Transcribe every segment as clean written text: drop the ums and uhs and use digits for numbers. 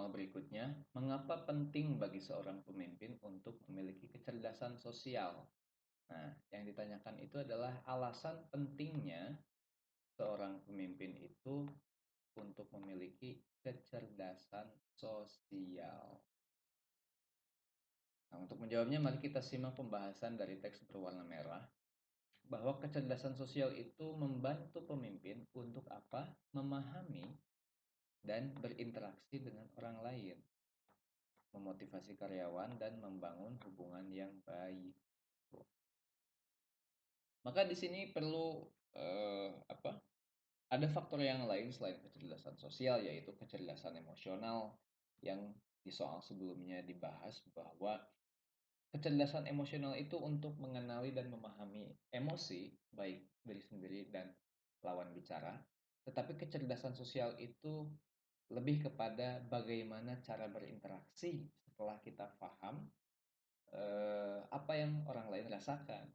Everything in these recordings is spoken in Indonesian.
soal berikutnya, mengapa penting bagi seorang pemimpin untuk memiliki kecerdasan sosial? Nah, yang ditanyakan itu adalah alasan pentingnya seorang pemimpin itu untuk memiliki kecerdasan sosial. Nah, untuk menjawabnya, mari kita simak pembahasan dari teks berwarna merah bahwa kecerdasan sosial itu membantu pemimpin untuk apa? Memahami dan berinteraksi dengan orang lain, memotivasi karyawan dan membangun hubungan yang baik. Maka di sini perlu apa? Ada faktor yang lain selain kecerdasan sosial, yaitu kecerdasan emosional yang di soal sebelumnya dibahas bahwa kecerdasan emosional itu untuk mengenali dan memahami emosi baik diri sendiri dan lawan bicara. Tetapi kecerdasan sosial itu lebih kepada bagaimana cara berinteraksi setelah kita paham apa yang orang lain rasakan.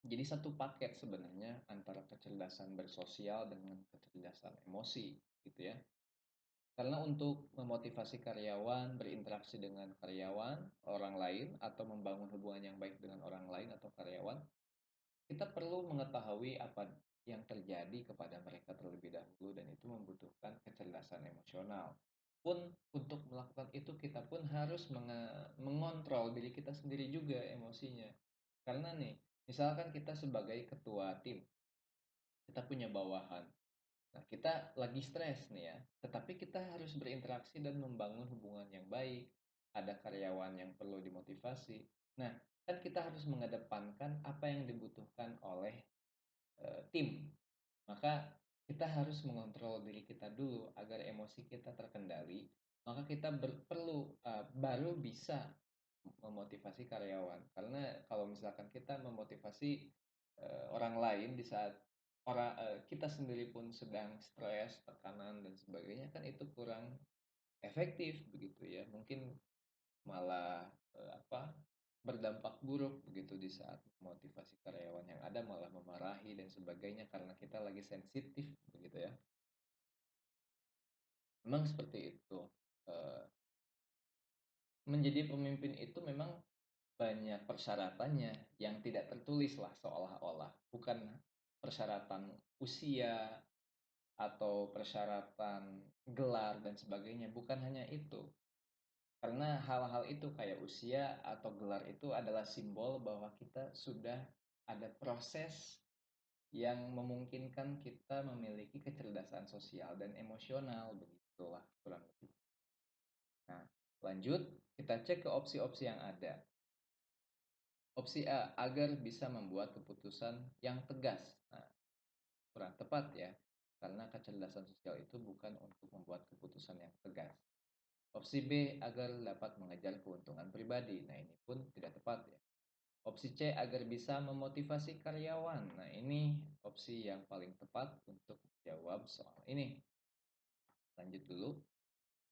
Jadi satu paket sebenarnya antara kecerdasan bersosial dengan kecerdasan emosi gitu ya. Karena untuk memotivasi karyawan, berinteraksi dengan karyawan, orang lain, atau membangun hubungan yang baik dengan orang lain atau karyawan, kita perlu mengetahui apa yang terjadi kepada mereka terlebih dahulu dan itu membutuhkan kecerdasan emosional. Pun untuk melakukan itu kita pun harus mengontrol diri kita sendiri juga emosinya. Karena nih, misalkan kita sebagai ketua tim, kita punya bawahan. Nah, kita lagi stres nih ya, tetapi kita harus berinteraksi dan membangun hubungan yang baik. Ada karyawan yang perlu dimotivasi. Nah, kan kita harus mengedepankan apa yang dibutuhkan oleh tim. Maka kita harus mengontrol diri kita dulu agar emosi kita terkendali. Maka kita perlu baru bisa memotivasi karyawan. Karena kalau misalkan kita memotivasi orang lain di saat kita sendiri pun sedang stres, tekanan dan sebagainya kan itu kurang efektif begitu ya. Mungkin malah berdampak buruk begitu di saat motivasi karyawan yang ada malah memarahi dan sebagainya karena kita lagi sensitif begitu ya. Memang seperti itu. Eh, Menjadi pemimpin itu memang banyak persyaratannya yang tidak tertulis lah seolah-olah. Bukan persyaratan usia atau persyaratan gelar dan sebagainya. Bukan hanya itu. Karena hal-hal itu kayak usia atau gelar itu adalah simbol bahwa kita sudah ada proses yang memungkinkan kita memiliki kecerdasan sosial dan emosional. Begitulah kurang lebih. Nah, lanjut kita cek ke opsi-opsi yang ada. Opsi A, agar bisa membuat keputusan yang tegas. Nah, kurang tepat ya, karena kecerdasan sosial itu bukan untuk membuat keputusan yang tegas. Opsi B, agar dapat mengejar keuntungan pribadi. Nah, ini pun tidak tepat ya. Opsi C, agar bisa memotivasi karyawan. Nah, ini opsi yang paling tepat untuk menjawab soal ini. Lanjut dulu.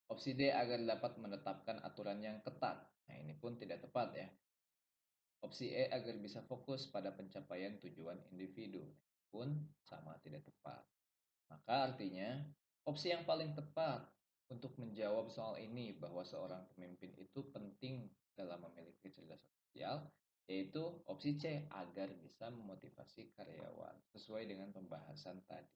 Opsi D, agar dapat menetapkan aturan yang ketat. Nah, ini pun tidak tepat ya. Opsi E, agar bisa fokus pada pencapaian tujuan individu. Pun sama tidak tepat. Maka artinya, opsi yang paling tepat untuk menjawab soal ini bahwa seorang pemimpin itu penting dalam memiliki kecerdasan sosial, yaitu opsi C, agar bisa memotivasi karyawan sesuai dengan pembahasan tadi.